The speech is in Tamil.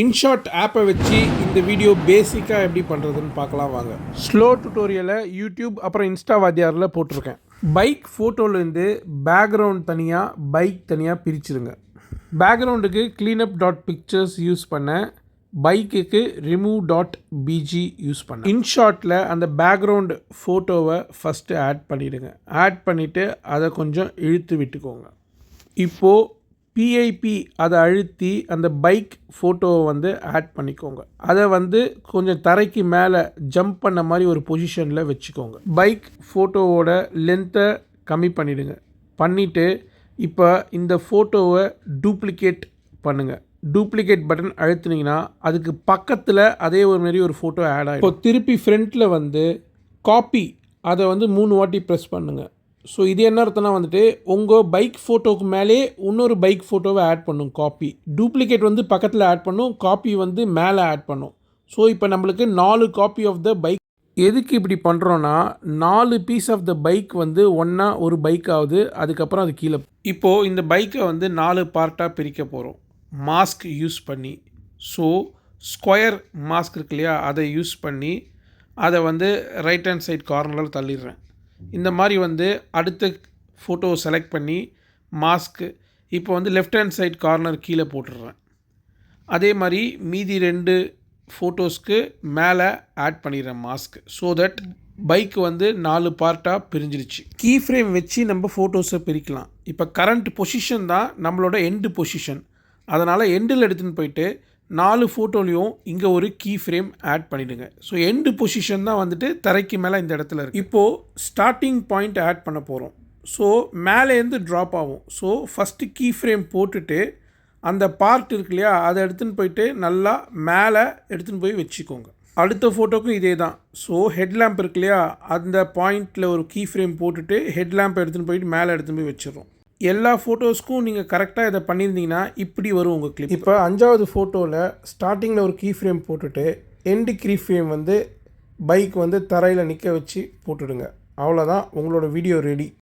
இன்ஷாட் ஆப்பை வச்சு இந்த வீடியோ பேசிக்காக எப்படி பண்ணுறதுன்னு பார்க்கலாம் வாங்க. ஸ்லோ டுட்டோரியலை யூடியூப் அப்புறம் இன்ஸ்டா வாத்தியாரில் போட்டிருக்கேன். பைக் ஃபோட்டோலேருந்து பேக்ரவுண்ட் தனியாக பைக் தனியாக பிரிச்சுருங்க. பேக்ரவுண்டுக்கு cleanup.pictures யூஸ் பண்ண, பைக்குக்கு remove.bg யூஸ் பண்ண. இன்ஷாட்டில் அந்த பேக்ரவுண்ட் ஃபோட்டோவை ஃபஸ்ட்டு ஆட் பண்ணிவிடுங்க. ஆட் பண்ணிவிட்டு அதை கொஞ்சம் இழுத்து விட்டுக்கோங்க. இப்போது பிஐபி அதை அழுத்தி அந்த பைக் ஃபோட்டோவை ஆட் பண்ணிக்கோங்க. அதை கொஞ்சம் தரைக்கு மேலே ஜம்ப் பண்ண மாதிரி ஒரு பொசிஷனில் வச்சுக்கோங்க. பைக் ஃபோட்டோவோட லென்த்தை கம்மி பண்ணிவிடுங்க. பண்ணிவிட்டு இப்போ இந்த ஃபோட்டோவை டூப்ளிகேட் பண்ணுங்கள். டூப்ளிகேட் பட்டன் அழுத்துனீங்கன்னா அதுக்கு பக்கத்தில் அதே ஒரு மாதிரி ஒரு ஃபோட்டோ ஆட் ஆகிடும். இப்போ திருப்பி ஃப்ரண்ட்டில் காப்பி அதை 3 வாட்டி ப்ரெஸ் பண்ணுங்கள். ஸோ இது என்ன அர்த்தம்னா உங்கள் பைக் ஃபோட்டோவுக்கு மேலே இன்னொரு பைக் ஃபோட்டோவை ஆட் பண்ணும். காப்பி டூப்ளிகேட் பக்கத்தில் ஆட் பண்ணும், காப்பி மேலே ஆட் பண்ணும். ஸோ இப்போ நம்மளுக்கு 4 காப்பி ஆஃப் த பைக். எதுக்கு இப்படி பண்ணுறோன்னா 4 பீஸ் ஆஃப் த பைக் ஒன்றா ஒரு பைக் ஆகுது. அதுக்கப்புறம் அது கீழே. இப்போது இந்த பைக்கை 4 பார்ட்டாக பிரிக்க போகிறோம் மாஸ்க் யூஸ் பண்ணி. ஸோ ஸ்கொயர் மாஸ்க் இருக்கு இல்லையா, அதை யூஸ் பண்ணி அதை ரைட் ஹேண்ட் சைட் கார்னரில் தள்ளிடுறேன். இந்த மாதிரி அடுத்த ஃபோட்டோ செலக்ட் பண்ணி மாஸ்க்கு இப்போ லெஃப்ட் ஹேண்ட் சைட் கார்னர் கீழே போட்டுடுறேன். அதே மாதிரி மீதி 2 ஃபோட்டோஸ்க்கு மேலே ஆட் பண்ணிடுறேன் மாஸ்க். ஸோ தட் பைக்கு 4 பார்ட்டாக பிரிஞ்சிருச்சு. கீ ஃப்ரேம் வச்சு நம்ம ஃபோட்டோஸை பிரிக்கலாம். இப்போ கரண்ட் பொசிஷன் தான் நம்மளோட எண்டு பொசிஷன். அதனால் எண்டில் எடுத்துன்னு போயிட்டு 4 ஃபோட்டோலையும் இங்கே ஒரு கீ ஃப்ரேம் ஆட் பண்ணிவிடுங்க. ஸோ எண்டு பொசிஷன் தான் தரைக்கு மேலே இந்த இடத்துல இருக்குது. இப்போது ஸ்டார்டிங் பாயிண்ட் ஆட் பண்ண போகிறோம். ஸோ மேலேருந்து ட்ராப் ஆகும். ஸோ ஃபஸ்ட்டு கீ ஃப்ரேம் போட்டுட்டு அந்த பார்ட் இருக்கு இல்லையா, அதை எடுத்துன்னு போயிட்டு நல்லா மேலே எடுத்துன்னு போய் வச்சுக்கோங்க. அடுத்த ஃபோட்டோக்கும் இதே தான். ஸோ ஹெட்லேம்ப் இருக்கு இல்லையா, அந்த பாயிண்டில் ஒரு கீ ஃப்ரேம் போட்டுட்டு ஹெட்லேம்ப் எடுத்துன்னு போயிட்டு மேலே எடுத்துன்னு போய் வச்சிடறோம். எல்லா ஃபோட்டோஸ்க்கும் நீங்கள் கரெக்டாக இதை பண்ணியிருந்தீங்கன்னா இப்படி வரும் உங்கள் கிளிப். இப்போ 5வது ஃபோட்டோவில் ஸ்டார்டிங்கில் ஒரு கீ ஃப்ரேம் போட்டுட்டு எண்டு கீ ஃப்ரேம் பைக் தரையில் நிற்க வச்சு போட்டுடுங்க. அவ்வளோதான், உங்களோட வீடியோ ரெடி.